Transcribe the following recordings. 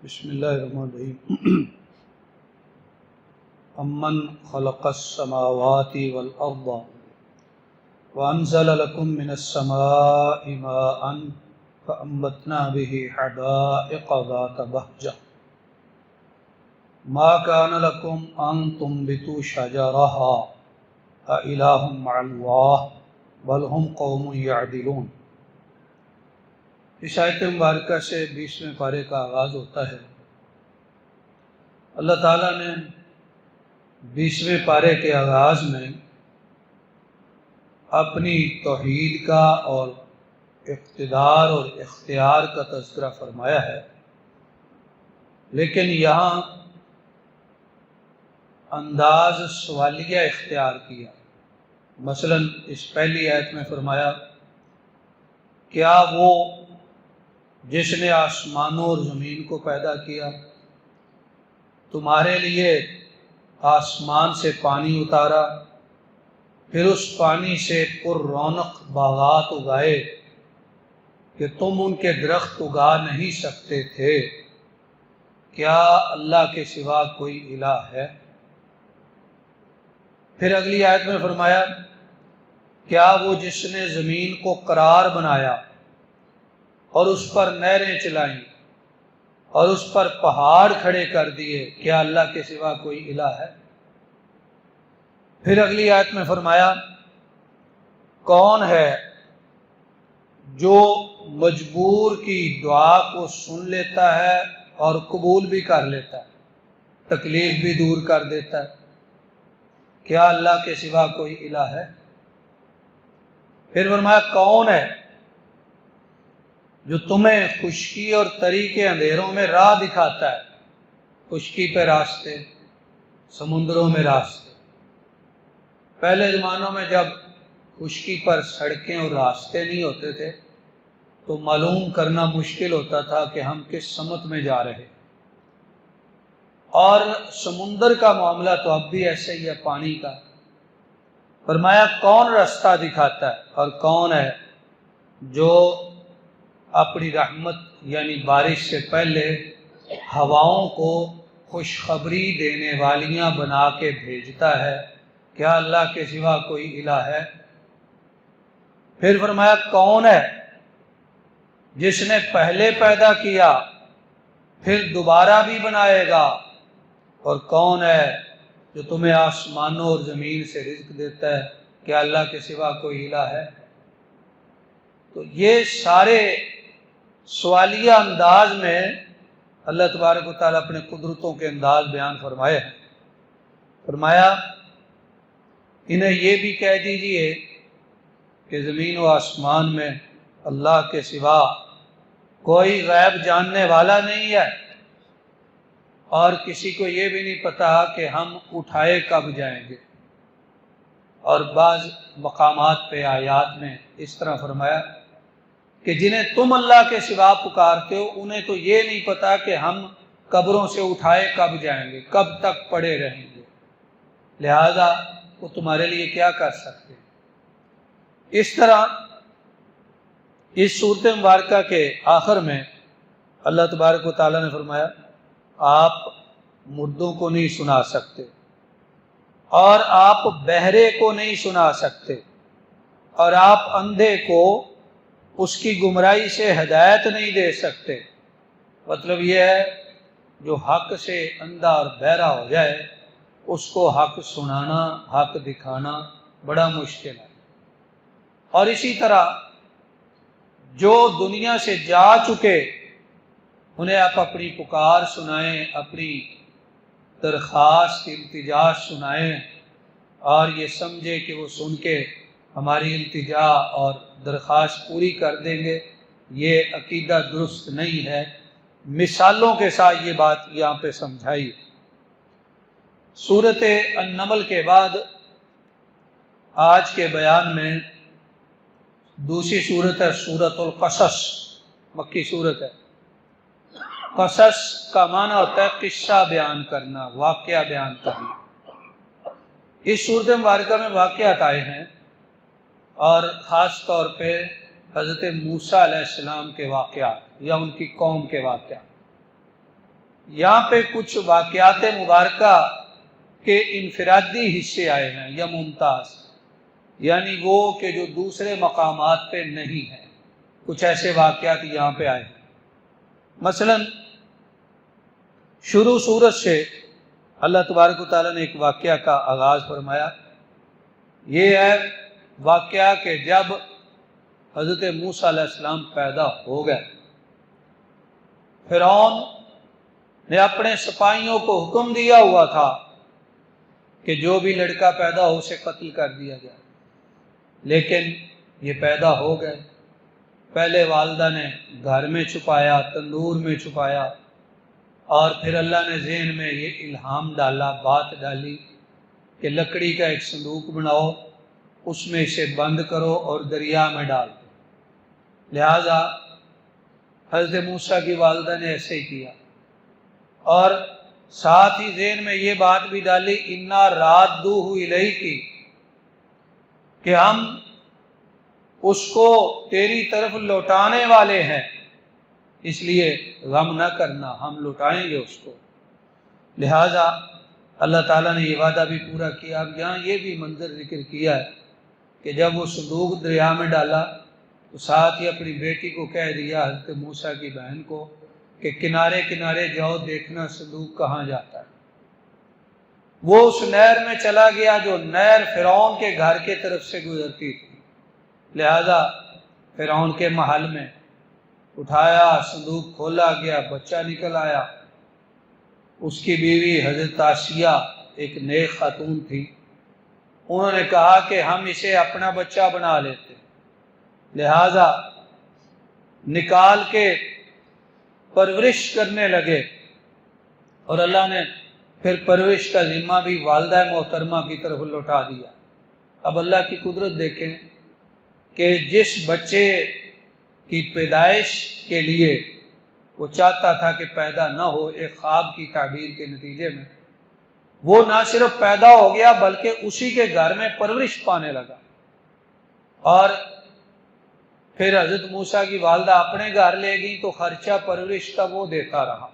بسم اللہ الرحمن الرحیم امن خلق السماوات والارض وانزل لكم من السماء ماء فانبتنا به حدائق ذات بهجة ما كان لكم ان تنبتوا شجرها أإله مع الله بل هم قوم يعدلون۔ اس آیت مبارکہ سے 20ویں پارے کا آغاز ہوتا ہے۔ اللہ تعالیٰ نے 20ویں پارے کے آغاز میں اپنی توحید کا اور اقتدار اور اختیار کا تذکرہ فرمایا ہے، لیکن یہاں انداز سوالیہ اختیار کیا۔ مثلا اس پہلی آیت میں فرمایا، کیا وہ جس نے آسمانوں اور زمین کو پیدا کیا تمہارے لیے آسمان سے پانی اتارا، پھر اس پانی سے پر رونق باغات اگائے کہ تم ان کے درخت اگا نہیں سکتے تھے، کیا اللہ کے سوا کوئی الہ ہے؟ پھر اگلی آیت میں فرمایا، کیا وہ جس نے زمین کو قرار بنایا اور اس پر نہریں چلائیں اور اس پر پہاڑ کھڑے کر دیے، کیا اللہ کے سوا کوئی الہ ہے؟ پھر اگلی آیت میں فرمایا، کون ہے جو مجبور کی دعا کو سن لیتا ہے اور قبول بھی کر لیتا ہے، تکلیف بھی دور کر دیتا ہے، کیا اللہ کے سوا کوئی الہ ہے؟ پھر فرمایا، کون ہے جو تمہیں خشکی اور تری کے اندھیروں میں راہ دکھاتا ہے، خشکی پہ راستے، سمندروں میں راستے۔ پہلے زمانوں میں جب خشکی پر سڑکیں اور راستے نہیں ہوتے تھے تو معلوم کرنا مشکل ہوتا تھا کہ ہم کس سمت میں جا رہے، اور سمندر کا معاملہ تو اب بھی ایسے ہی ہے، پانی کا۔ فرمایا، کون راستہ دکھاتا ہے اور کون ہے جو اپنی رحمت یعنی بارش سے پہلے ہواؤں کو خوشخبری دینے والیاں بنا کے بھیجتا ہے، کیا اللہ کے سوا کوئی الہ ہے؟ پھر فرمایا، کون ہے جس نے پہلے پیدا کیا پھر دوبارہ بھی بنائے گا، اور کون ہے جو تمہیں آسمانوں اور زمین سے رزق دیتا ہے، کیا اللہ کے سوا کوئی الہ ہے؟ تو یہ سارے سوالیہ انداز میں اللہ تبارک و تعالیٰ اپنے قدرتوں کے انداز بیان فرمائے ہیں۔ فرمایا، انہیں یہ بھی کہہ دیجئے کہ زمین و آسمان میں اللہ کے سوا کوئی غیب جاننے والا نہیں ہے، اور کسی کو یہ بھی نہیں پتا کہ ہم اٹھائے کب جائیں گے۔ اور بعض مقامات پہ آیات میں اس طرح فرمایا کہ جنہیں تم اللہ کے سوا پکارتے ہو انہیں تو یہ نہیں پتا کہ ہم قبروں سے اٹھائے کب جائیں گے، کب تک پڑے رہیں گے، لہذا وہ تمہارے لیے کیا کر سکتے۔ اس طرح اس صورت مبارکہ کے آخر میں اللہ تبارک و تعالیٰ نے فرمایا، آپ مردوں کو نہیں سنا سکتے اور آپ بہرے کو نہیں سنا سکتے اور آپ اندھے کو اس کی گمراہی سے ہدایت نہیں دے سکتے۔ مطلب یہ ہے، جو حق سے اندھا اور بہرا ہو جائے اس کو حق سنانا، حق دکھانا بڑا مشکل ہے۔ اور اسی طرح جو دنیا سے جا چکے انہیں آپ اپنی پکار سنائیں، اپنی درخواست التجا سنائیں اور یہ سمجھے کہ وہ سن کے ہماری التجا اور درخواست پوری کر دیں گے، یہ عقیدہ درست نہیں ہے۔ مثالوں کے ساتھ یہ بات یہاں پہ سمجھائی۔ سورۃ النمل کے بعد آج کے بیان میں دوسری سورت ہے سورۃ القصص، مکی سورت ہے۔ قصص کا معنی ہوتا ہے قصہ بیان کرنا، واقعہ بیان کرنا۔ اس صورت مبارکہ میں واقعات آئے ہیں، اور خاص طور پہ حضرت موسیٰ علیہ السلام کے واقعات یا ان کی قوم کے واقعات۔ یہاں پہ کچھ واقعات مبارکہ کے انفرادی حصے آئے ہیں یا ممتاز، یعنی وہ کہ جو دوسرے مقامات پہ نہیں ہیں، کچھ ایسے واقعات یہاں پہ آئے ہیں۔ مثلا شروع سورت سے اللہ تبارک و تعالیٰ نے ایک واقعہ کا آغاز فرمایا۔ یہ ہے واقعہ کہ جب حضرت موسیٰ علیہ السلام پیدا ہو گئے، فرعون نے اپنے سپاہیوں کو حکم دیا ہوا تھا کہ جو بھی لڑکا پیدا ہو اسے قتل کر دیا جائے، لیکن یہ پیدا ہو گئے۔ پہلے والدہ نے گھر میں چھپایا، تندور میں چھپایا، اور پھر اللہ نے ذہن میں یہ الہام ڈالا، بات ڈالی کہ لکڑی کا ایک صندوق بناؤ، اس میں اسے بند کرو اور دریا میں ڈال دو۔ لہذا حضرت موسیٰ کی والدہ نے ایسے ہی کیا، اور ساتھ ہی ذہن میں یہ بات بھی ڈالی انا رادوہ الیک، کہ ہم اس کو تیری طرف لوٹانے والے ہیں، اس لیے غم نہ کرنا، ہم لوٹائیں گے اس کو۔ لہذا اللہ تعالیٰ نے یہ وعدہ بھی پورا کیا۔ اب یہاں یہ بھی منظر ذکر کیا ہے کہ جب وہ صندوق دریا میں ڈالا تو ساتھ ہی اپنی بیٹی کو کہہ دیا، حضرت موسیٰ کی بہن کو، کہ کنارے کنارے جاؤ، دیکھنا صندوق کہاں جاتا ہے۔ وہ اس نہر میں چلا گیا جو نہر فرعون کے گھر کے طرف سے گزرتی تھی۔ لہذا فرعون کے محل میں اٹھایا، صندوق کھولا گیا، بچہ نکل آیا۔ اس کی بیوی حضرت آسیہ ایک نیک خاتون تھی، انہوں نے کہا کہ ہم اسے اپنا بچہ بنا لیتے، لہذا نکال کے پرورش کرنے لگے، اور اللہ نے پھر پرورش کا ذمہ بھی والدہ محترمہ کی طرف لوٹا دیا۔ اب اللہ کی قدرت دیکھیں کہ جس بچے کی پیدائش کے لیے وہ چاہتا تھا کہ پیدا نہ ہو، ایک خواب کی تعبیر کے نتیجے میں وہ نہ صرف پیدا ہو گیا بلکہ اسی کے گھر میں پرورش پانے لگا، اور پھر حضرت موسیٰ کی والدہ اپنے گھر لے گئی تو خرچہ پرورش کا وہ دیتا رہا۔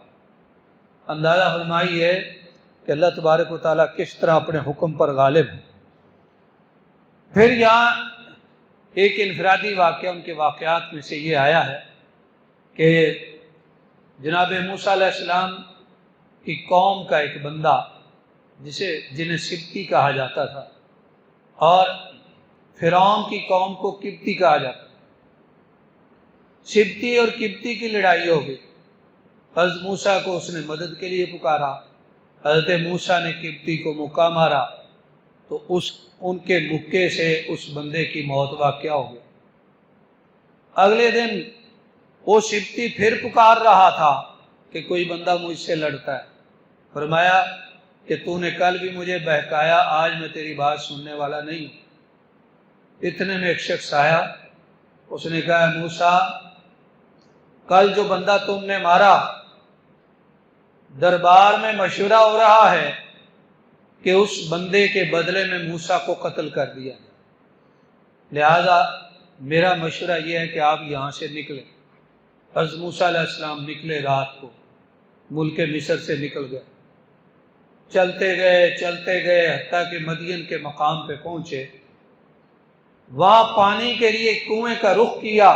اندازہ فرمائیے کہ اللہ تبارک و تعالیٰ کس طرح اپنے حکم پر غالب ہے۔ پھر یہاں ایک انفرادی واقعہ ان کے واقعات میں سے یہ آیا ہے کہ جناب موسیٰ علیہ السلام کی قوم کا ایک بندہ جنہیں سبتی کہا جاتا تھا، اور فرعون کی قوم کو قبطی کہا جاتا تھا۔ سبتی اور قبطی کی لڑائی ہو گئی، حضرت موسیٰ کو اس نے مدد کے لیے پکارا، حضرت موسیٰ نے قبطی کو مکہ مارا، تو ان کے مکے سے اس بندے کی موت واقع ہو گئی۔ اگلے دن وہ سبتی پھر پکار رہا تھا کہ کوئی بندہ مجھ سے لڑتا ہے، فرمایا کہ تو نے کل بھی مجھے بہکایا، آج میں تیری بات سننے والا نہیں ہوں۔ اتنے میں ایک شخص آیا، اس نے کہا موسیٰ، کل جو بندہ تم نے مارا، دربار میں مشورہ ہو رہا ہے کہ اس بندے کے بدلے میں موسیٰ کو قتل کر دیا جائے، لہذا میرا مشورہ یہ ہے کہ آپ یہاں سے نکلیں۔ حضرت موسیٰ علیہ السلام نکلے، رات کو ملک مصر سے نکل گئے، چلتے گئے حتیٰ کہ مدین کے مقام پہ پہنچے۔ وہاں پانی کے لیے کنویں کا رخ کیا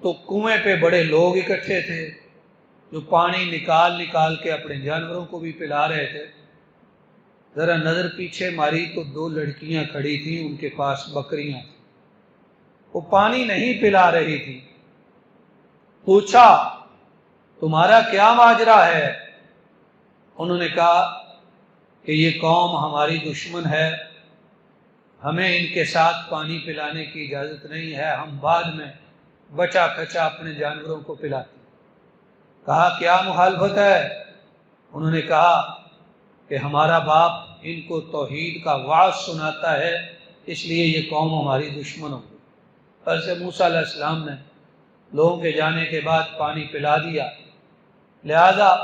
تو کنویں پہ بڑے لوگ اکٹھے تھے جو پانی نکال کے اپنے جانوروں کو بھی پلا رہے تھے۔ ذرا نظر پیچھے ماری تو 2 لڑکیاں کھڑی تھیں، ان کے پاس بکریاں تھیں، وہ پانی نہیں پلا رہی تھی۔ پوچھا تمہارا کیا ماجرا ہے؟ انہوں نے کہا کہ یہ قوم ہماری دشمن ہے، ہمیں ان کے ساتھ پانی پلانے کی اجازت نہیں ہے، ہم بعد میں بچا کھچا اپنے جانوروں کو پلاتے۔ کہا کیا مخالفت ہے؟ انہوں نے کہا کہ ہمارا باپ ان کو توحید کا وعظ سناتا ہے، اس لیے یہ قوم ہماری دشمن ہو گئی۔ حضرت موسیٰ علیہ السلام نے لوگوں کے جانے کے بعد پانی پلا دیا، لہذا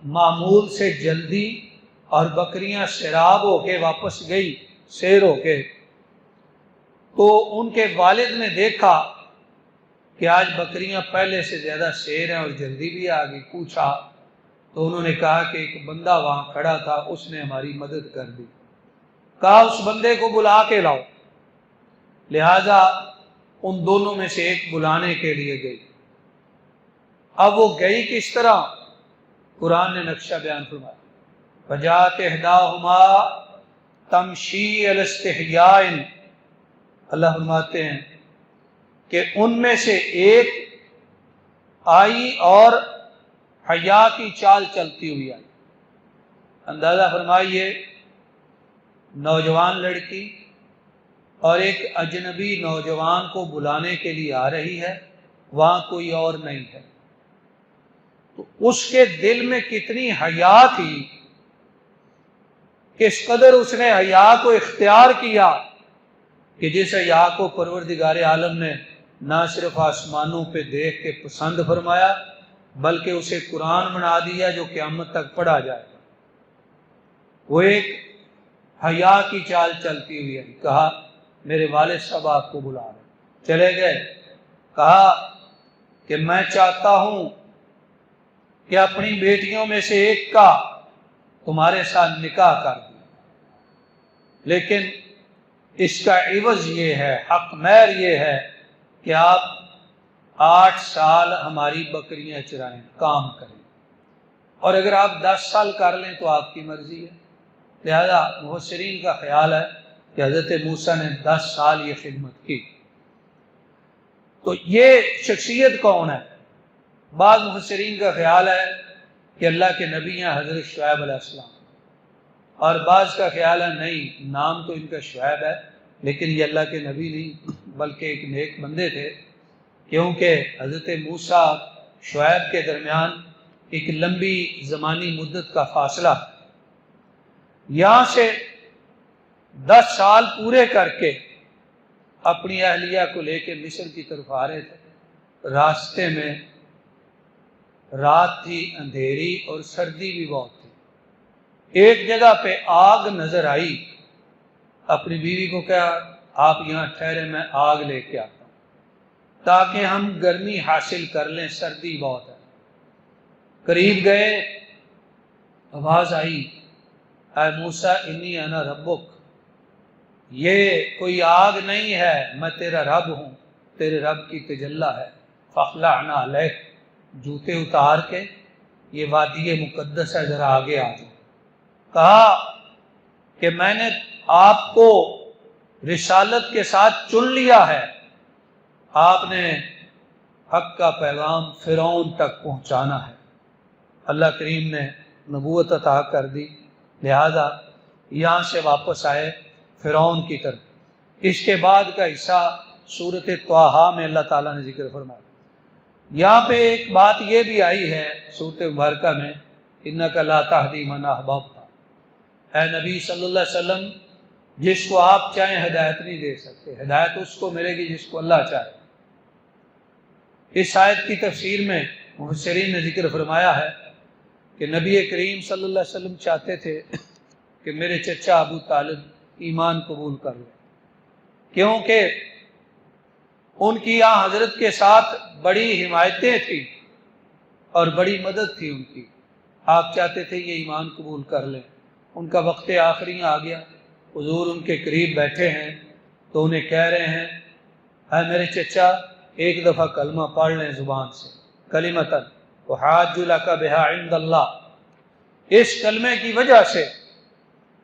معمول سے جلدی، اور بکریاں سیراب ہو کے واپس گئی، سیر ہو کے۔ تو ان کے والد نے دیکھا کہ آج بکریاں پہلے سے زیادہ سیر ہیں اور جلدی بھی آ گئی۔ پوچھا تو انہوں نے کہا کہ ایک بندہ وہاں کھڑا تھا، اس نے ہماری مدد کر دی۔ کہا اس بندے کو بلا کے لاؤ۔ لہذا ان دونوں میں سے ایک بلانے کے لیے گئی۔ اب وہ گئی کس طرح؟ قرآن نے نقشہ بیان فرمایا، فجاءت احداہما تمشی علی استحیاء۔ اللہ فرماتے ہیں کہ ان میں سے ایک آئی اور حیا کی چال چلتی ہوئی آئی۔ اندازہ فرمائیے، نوجوان لڑکی اور ایک اجنبی نوجوان کو بلانے کے لیے آ رہی ہے، وہاں کوئی اور نہیں ہے، تو اس کے دل میں کتنی حیا تھی، کس قدر اس نے حیا کو اختیار کیا کہ جس حیا کو پروردگار عالم نے نہ صرف آسمانوں پہ دیکھ کے پسند فرمایا بلکہ اسے قرآن بنا دیا جو قیامت تک پڑھا جائے گا۔ وہ ایک حیا کی چال چلتی ہوئی ہے۔ کہا میرے والد صاحب آپ کو بلا رہے، چلے گئے۔ کہا کہ میں چاہتا ہوں کہ اپنی بیٹیوں میں سے ایک کا تمہارے ساتھ نکاح کر دوں، لیکن اس کا عوض یہ ہے، حق مہر یہ ہے کہ آپ 8 سال ہماری بکریاں چرائیں، کام کریں، اور اگر آپ 10 سال کر لیں تو آپ کی مرضی ہے۔ لہذا مفسرین کا خیال ہے کہ حضرت موسیٰ نے 10 سال یہ خدمت کی۔ تو یہ شخصیت کون ہے؟ بعض مفسرین کا خیال ہے کہ اللہ کے نبی ہیں حضرت شعیب علیہ السلام، اور بعض کا خیال ہے نہیں، نام تو ان کا شعیب ہے لیکن یہ اللہ کے نبی نہیں بلکہ ایک نیک بندے تھے، کیونکہ حضرت موسیٰ شعیب کے درمیان ایک لمبی زمانی مدت کا فاصلہ، یہاں سے 10 سال پورے کر کے اپنی اہلیہ کو لے کے مصر کی طرف آ رہے تھے۔ راستے میں رات تھی، اندھیری اور سردی بھی بہت تھی۔ ایک جگہ پہ آگ نظر آئی، اپنی بیوی کو کہا آپ یہاں ٹھہرے، میں آگ لے کے آتا ہوں تاکہ ہم گرمی حاصل کر لیں، سردی بہت ہے۔ قریب گئے، آواز آئی اے موسیٰ انی انا ربک، یہ کوئی آگ نہیں ہے، میں تیرا رب ہوں، تیرے رب کی تجلی ہے، فاخلعنا علیک، جوتے اتار کے یہ وادی مقدس ہے، ذرا آگے آ جاؤ۔ کہا کہ میں نے آپ کو رسالت کے ساتھ چن لیا ہے، آپ نے حق کا پیغام فرعون تک پہنچانا ہے۔ اللہ کریم نے نبوت عطا کر دی، لہذا یہاں سے واپس آئے فرعون کی طرف۔ اس کے بعد کا حصہ سورۃ طٰہٰ میں اللہ تعالیٰ نے ذکر فرمایا۔ یہاں پہ ایک بات یہ بھی آئی ہے سورۃ مبارکہ میں، اِنَّکَ لَا تَہْدِی مَنْ أَحْبَبْتَ، اے نبی صلی اللہ علیہ وسلم جس کو آپ چاہیں ہدایت نہیں دے سکتے، ہدایت اس کو ملے گی جس کو اللہ چاہے۔ اس آیت کی تفسیر میں مفسرین نے ذکر فرمایا ہے کہ نبی کریم صلی اللہ علیہ وسلم چاہتے تھے کہ میرے چچا ابو طالب ایمان قبول کر لیں، کیونکہ ان کی یہاں حضرت کے ساتھ بڑی حمایتیں تھیں اور بڑی مدد تھی ان کی۔ آپ چاہتے تھے یہ ایمان قبول کر لیں۔ ان کا وقت آخری آ گیا، حضور ان کے قریب بیٹھے ہیں تو انہیں کہہ رہے ہیں اے میرے چچا ایک دفعہ کلمہ پڑھ لیں زبان سے، کلمۃ احاج لک بہا عند اللہ، اس کلمے کی وجہ سے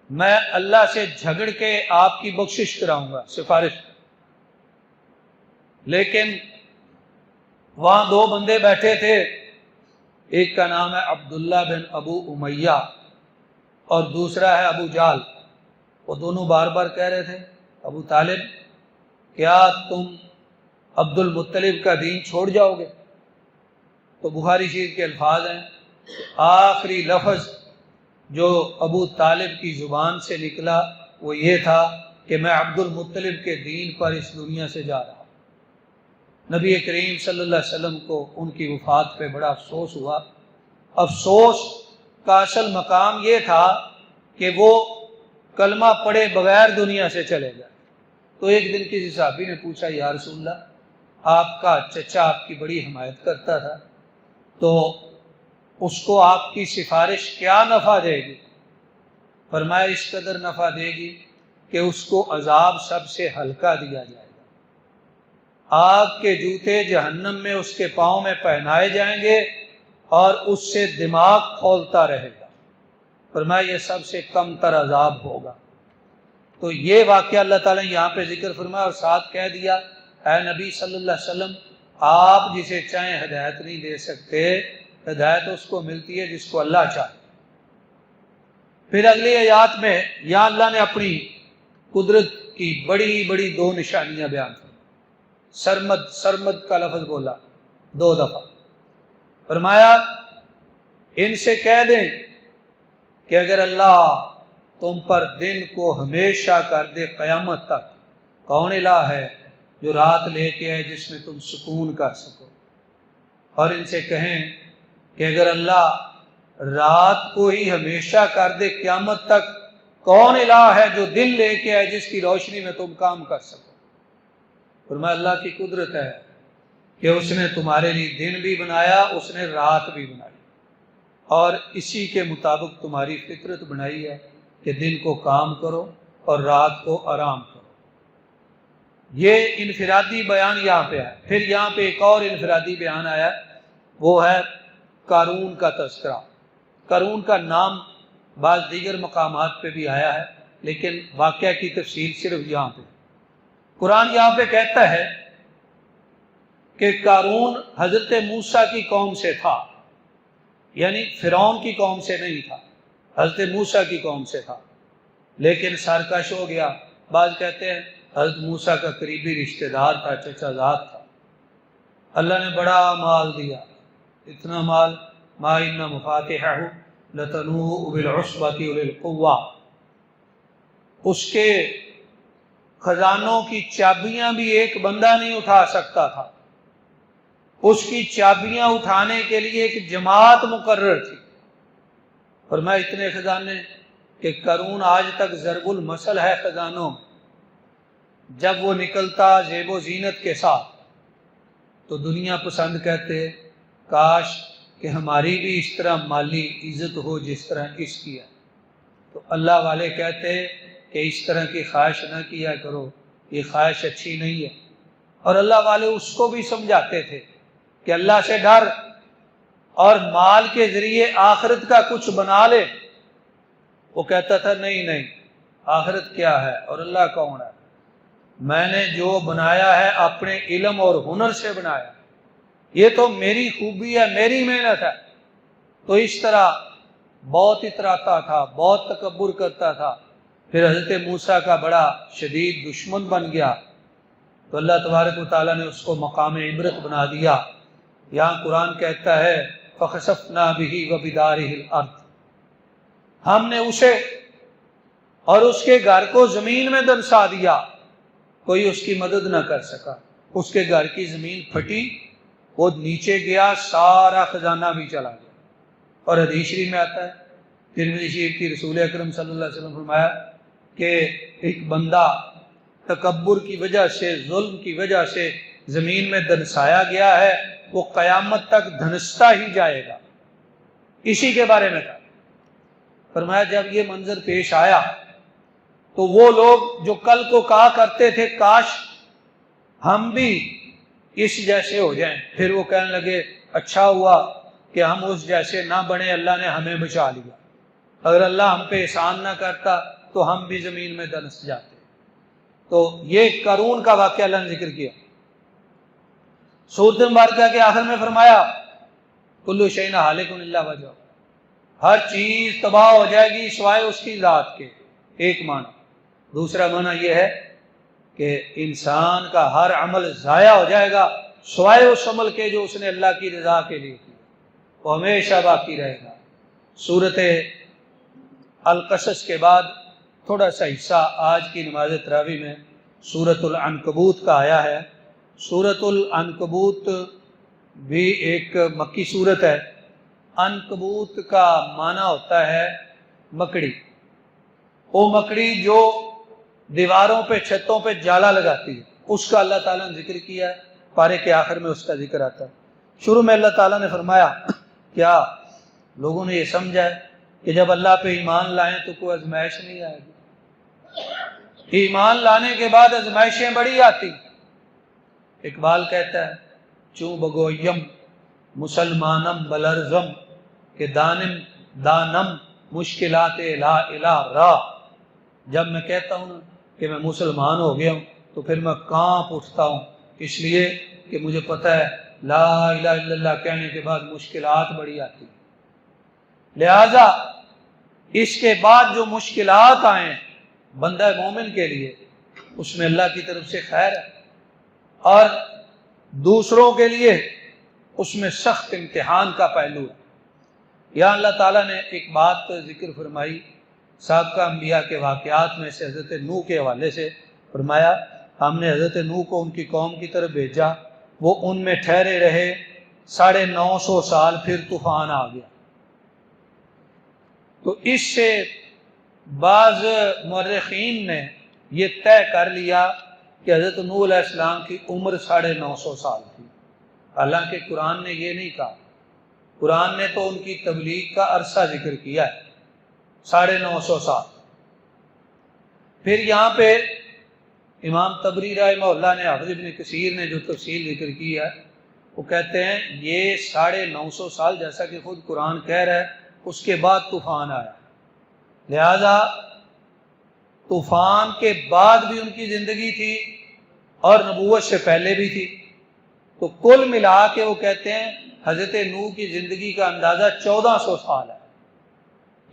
میں اللہ سے جھگڑ کے آپ کی بخشش کراؤں گا، سفارش۔ لیکن وہاں 2 بندے بیٹھے تھے، ایک کا نام ہے عبداللہ بن ابو امیہ اور دوسرا ہے ابو جہل۔ وہ دونوں بار بار کہہ رہے تھے ابو طالب کیا تم عبد المطلب کا دین چھوڑ جاؤ گے؟ تو بخاری شریف کے الفاظ ہیں، آخری لفظ جو ابو طالب کی زبان سے نکلا وہ یہ تھا کہ میں عبد المطلب کے دین پر اس دنیا سے جا رہا ہوں۔ نبی کریم صلی اللہ علیہ وسلم کو ان کی وفات پہ بڑا افسوس ہوا۔ افسوس کا اصل مقام یہ تھا کہ وہ کلمہ پڑھے بغیر دنیا سے چلے گئے۔ تو ایک دن کسی صحابی نے پوچھا یا رسول اللہ، آپ کا چچا آپ کی بڑی حمایت کرتا تھا، تو اس کو آپ کی سفارش کیا نفع دے گی؟ فرمایا اس قدر نفع دے گی کہ اس کو عذاب سب سے ہلکا دیا جائے گا، آگ کے جوتے جہنم میں اس کے پاؤں میں پہنائے جائیں گے اور اس سے دماغ کھولتا رہے گا۔ فرمایا یہ سب سے کم تر عذاب ہوگا۔ تو یہ واقعہ اللہ تعالیٰ نے یہاں پہ ذکر فرمایا اور ساتھ کہہ دیا اے نبی صلی اللہ علیہ وسلم آپ جسے چاہیں ہدایت نہیں دے سکتے، ہدایت اس کو ملتی ہے جس کو اللہ چاہے۔ پھر اگلی آیات میں یہاں اللہ نے اپنی قدرت کی بڑی بڑی دو نشانیاں بیان کی۔ سرمد کا لفظ بولا 2 دفعہ، فرمایا ان سے کہہ دیں کہ اگر اللہ تم پر دن کو ہمیشہ کر دے قیامت تک، کون الہ ہے جو رات لے کے آئے جس میں تم سکون کر سکو؟ اور ان سے کہیں کہ اگر اللہ رات کو ہی ہمیشہ کر دے قیامت تک، کون الہ ہے جو دن لے کے آئے جس کی روشنی میں تم کام کر سکو؟ فرمایا اللہ کی قدرت ہے کہ اس نے تمہارے لیے دن بھی بنایا، اس نے رات بھی بنائی، اور اسی کے مطابق تمہاری فطرت بنائی ہے کہ دن کو کام کرو اور رات کو آرام کرو۔ یہ انفرادی بیان یہاں پہ ہے۔ پھر یہاں پہ ایک اور انفرادی بیان آیا، وہ ہے قارون کا تذکرہ۔ قارون کا نام بعض دیگر مقامات پہ بھی آیا ہے، لیکن واقعہ کی تفصیل صرف یہاں پہ۔ قرآن یہاں پہ کہتا ہے کہ قارون حضرت موسیٰ کی قوم سے تھا، یعنی فرعون کی قوم سے نہیں تھا، حضرت موسیٰ کی قوم سے تھا، لیکن سرکش ہو گیا۔ بعض کہتے ہیں حضرت موسیٰ کا قریبی رشتہ دار تھا، چچا زاد تھا۔ اللہ نے بڑا مال دیا، اتنا مال ما ان مفاتحہ لتنوء بالعصبۃ اولی القوہ، اس کے خزانوں کی چابیاں بھی ایک بندہ نہیں اٹھا سکتا تھا، اس کی چابیاں اٹھانے کے لیے ایک جماعت مقرر تھی۔ فرمایا اتنے خزانے کہ قارون آج تک ضرب المثل ہے خزانوں میں۔ جب وہ نکلتا زیب و زینت کے ساتھ تو دنیا پسند کہتے کاش کہ ہماری بھی اس طرح مالی عزت ہو جس طرح اس کی ہے۔ تو اللہ والے کہتے کہ اس طرح کی خواہش نہ کیا کرو، یہ خواہش اچھی نہیں ہے۔ اور اللہ والے اس کو بھی سمجھاتے تھے کہ اللہ سے ڈر اور مال کے ذریعے آخرت کا کچھ بنا لے۔ وہ کہتا تھا نہیں آخرت کیا ہے اور اللہ کون ہے؟ میں نے جو بنایا ہے اپنے علم اور ہنر سے بنایا، یہ تو میری خوبی ہے، میری محنت ہے۔ تو اس طرح بہت اتراتا تھا، بہت تکبر کرتا تھا، پھر حضرت موسیٰ کا بڑا شدید دشمن بن گیا۔ تو اللہ تبارک و تعالیٰ نے اس کو مقام عبرت بنا دیا۔ یہاں قرآن کہتا ہے فَخَسَفْنَا بِهِ وَبِدَارِهِ الْأَرْضِ، ہم نے اسے اور اس کے گھر کو زمین میں دنسا دیا، کوئی اس کی مدد نہ کر سکا۔ اس کے گھر کی زمین پھٹی، وہ نیچے گیا، سارا خزانہ بھی چلا گیا۔ اور حدیث شریف میں آتا ہے، ترمذی شریف کی، رسول اکرم صلی اللہ علیہ وسلم فرمایا کہ ایک بندہ تکبر کی وجہ سے، ظلم کی وجہ سے زمین میں دنسایا گیا ہے، وہ قیامت تک دھنستا ہی جائے گا۔ اسی کے بارے میں تھا۔ فرمایا جب یہ منظر پیش آیا تو وہ لوگ جو کل کو کہا کرتے تھے کاش ہم بھی اس جیسے ہو جائیں، پھر وہ کہنے لگے اچھا ہوا کہ ہم اس جیسے نہ بنے، اللہ نے ہمیں بچا لیا۔ اگر اللہ ہم پہ احسان نہ کرتا تو ہم بھی زمین میں دنس جاتے۔ تو یہ قارون کا واقعہ اللہ نے ذکر کیا۔ سورۃ مبارکہ کے آخر میں فرمایا کل شیء ہالک الا وجہہ، ہر چیز تباہ ہو جائے گی سوائے اس کی ذات کے۔ ایک معنی۔ دوسرا معنی یہ ہے کہ انسان کا ہر عمل ضائع ہو جائے گا سوائے اس عمل کے جو اس نے اللہ کی رضا کے لیے کیا، وہ ہمیشہ باقی رہے گا۔ سورۃ القصص کے بعد تھوڑا سا حصہ آج کی نماز تراویح میں سورۃ العنکبوت کا آیا ہے۔ سورۃ العنکبوت بھی ایک مکی سورت ہے۔ عنکبوت کا معنی ہوتا ہے مکڑی، وہ مکڑی جو دیواروں پہ چھتوں پہ جالا لگاتی ہے، اس کا اللہ تعالیٰ نے ذکر کیا ہے۔ پارے کے آخر میں اس کا ذکر آتا ہے۔ شروع میں اللہ تعالیٰ نے فرمایا کیا لوگوں نے یہ سمجھا ہے کہ جب اللہ پہ ایمان لائیں تو کوئی آزمائش نہیں آئے گی، ایمان لانے کے بعد آزمائشیں بڑی آتی۔ اقبال کہتا ہے چوں بگویم مسلمانم بلرزم کہ دانم مشکلات لا الہ را۔ جب میں کہتا ہوں کہ میں مسلمان ہو گیا ہوں تو پھر میں کانپ اٹھتا ہوں، اس لیے کہ مجھے پتہ ہے لا الہ الا اللہ کہنے کے بعد مشکلات بڑی آتی، لہذا اس کے بعد جو مشکلات آئیں بندہ مومن کے لیے اس میں اللہ کی طرف سے خیر ہے، اور دوسروں کے لیے اس میں سخت امتحان کا پہلو ہے۔ یہاں اللہ تعالیٰ نے ایک بات ذکر فرمائی سابقہ انبیاء کے واقعات میں سے، حضرت نوح کے حوالے سے فرمایا ہم نے حضرت نوح کو ان کی قوم کی طرف بھیجا، وہ ان میں ٹھہرے رہے 950 سال، پھر طوفان آ گیا۔ تو اس سے بعض مورخین نے یہ طے کر لیا کہ حضرت نوح علیہ السلام کی عمر 950 سال تھی، حالانکہ قرآن نے یہ نہیں کہا، قرآن نے تو ان کی تبلیغ کا عرصہ ذکر کیا ہے 950 سال۔ پھر یہاں پہ امام طبری رحمہ اللہ نے، حافظ ابن کثیر نے جو تفصیل ذکر کی ہے وہ کہتے ہیں یہ 950 سال جیسا کہ خود قرآن کہہ رہا ہے اس کے بعد طوفان آیا، لہذا طوفان کے بعد بھی ان کی زندگی تھی اور نبوت سے پہلے بھی تھی، تو کل ملا کے وہ کہتے ہیں حضرت نوح کی زندگی کا اندازہ 1400 سال ہے۔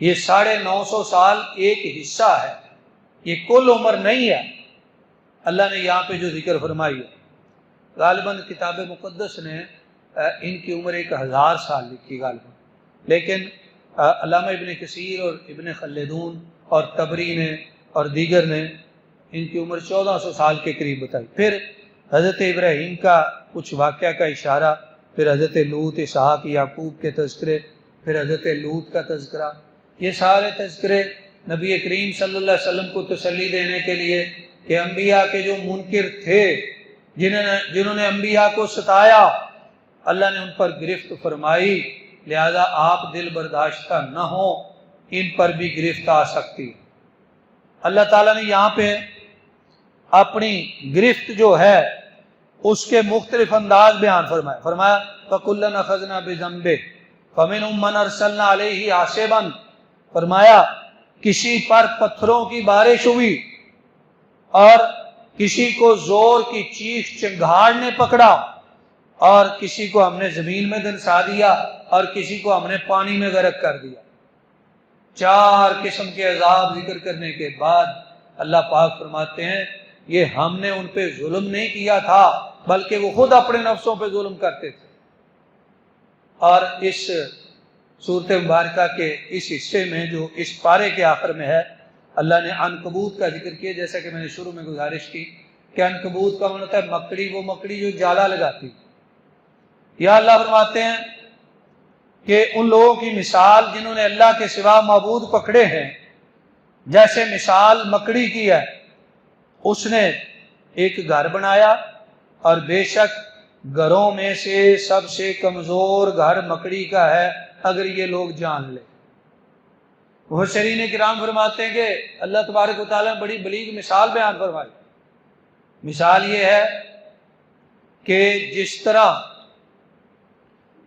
یہ 950 سال ایک حصہ ہے، یہ کل عمر نہیں ہے۔ اللہ نے یہاں پہ جو ذکر فرمائی ہے، غالباً کتاب مقدس نے ان کی عمر 1000 سال لکھی غالباً، لیکن علامہ ابن کثیر اور ابن خلدون اور طبری نے اور دیگر نے ان کی عمر 1400 سال کے قریب بتائی۔ پھر حضرت ابراہیم کا کچھ واقعہ کا اشارہ، پھر حضرت لوط، اسحاق، یعقوب کے تذکرے، پھر حضرت لوط کا تذکرہ، یہ سارے تذکرے نبی کریم صلی اللہ علیہ وسلم کو تسلی دینے کے لیے کہ انبیاء کے جو منکر تھے، جنہوں نے انبیاء کو ستایا، اللہ نے ان پر گرفت فرمائی، لہذا آپ دل برداشتہ نہ ہوں، ان پر بھی گرفت آ سکتی ہے۔ اللہ تعالیٰ نے یہاں پہ اپنی گرفت جو ہے اس کے مختلف انداز بیان فرمایا فَكُلًّا أَخَذْنَا بِذَنبِهِ فَمِنْهُمْ مَنْ أَرْسَلْنَا عَلَيْهِ حَاصِبًا، فرمایا کسی پر پتھروں کی بارش ہوئی اور کسی کو زور کی چیخ چنگھاڑ نے پکڑا، اور کسی کو ہم نے زمین میں دنسا دیا، اور کسی کو ہم نے پانی میں غرق کر دیا۔ 4 قسم کے عذاب ذکر کرنے کے بعد اللہ پاک فرماتے ہیں یہ ہم نے ان پہ ظلم نہیں کیا تھا بلکہ وہ خود اپنے نفسوں پہ ظلم کرتے تھے۔ اور اس سورۃ مبارکہ کے اس حصے میں جو اس پارے کے آخر میں ہے، اللہ نے عنکبوت کا ذکر کیا، جیسا کہ میں نے شروع میں گزارش کی کہ عنکبوت کا مطلب ہے مکڑی، وہ مکڑی جو جالا لگاتی۔ یا اللہ فرماتے ہیں کہ ان لوگوں کی مثال جنہوں نے اللہ کے سوا معبود پکڑے ہیں، جیسے مثال مکڑی کی ہے، اس نے ایک گھر بنایا اور بے شک گھروں میں سے سب سے کمزور گھر مکڑی کا ہے اگر یہ لوگ جان لیں۔ مفسرین کرام فرماتے ہیں کہ اللہ تبارک و تعالیٰ نے بڑی بلیغ مثال بیان فرمائی۔ مثال یہ ہے کہ جس طرح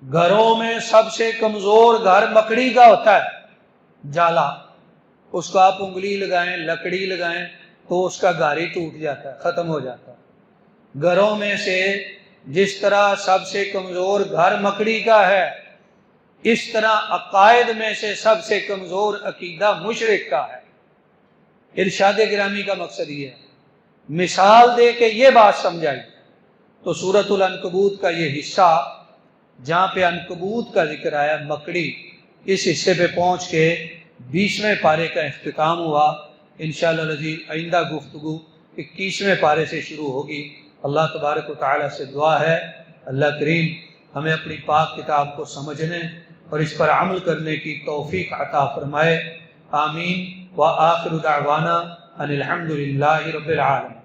گھروں میں سب سے کمزور گھر مکڑی کا ہوتا ہے، جالا، اس کو آپ انگلی لگائیں، لکڑی لگائیں تو اس کا گھر ہی ٹوٹ جاتا ہے، ختم ہو جاتا ہے۔ گھروں میں سے جس طرح سب سے کمزور گھر مکڑی کا ہے، اس طرح عقائد میں سے سب سے کمزور عقیدہ مشرک کا ہے۔ ارشاد گرامی کا مقصد یہ ہے، مثال دے کے یہ بات سمجھائی۔ تو سورۃ العنکبوت کا یہ حصہ جہاں پہ عنکبوت کا ذکر آیا، مکڑی، اس حصے پہ پہنچ کے 20ویں پارے کا اختتام ہوا۔ انشاءاللہ العزیز آئندہ گفتگو 21ویں پارے سے شروع ہوگی۔ اللہ تبارک و تعالیٰ سے دعا ہے اللہ کریم ہمیں اپنی پاک کتاب کو سمجھنے اور اس پر عمل کرنے کی توفیق عطا فرمائے۔ آمین۔ وآخر دعوانا ان الحمد للہ رب العالمین۔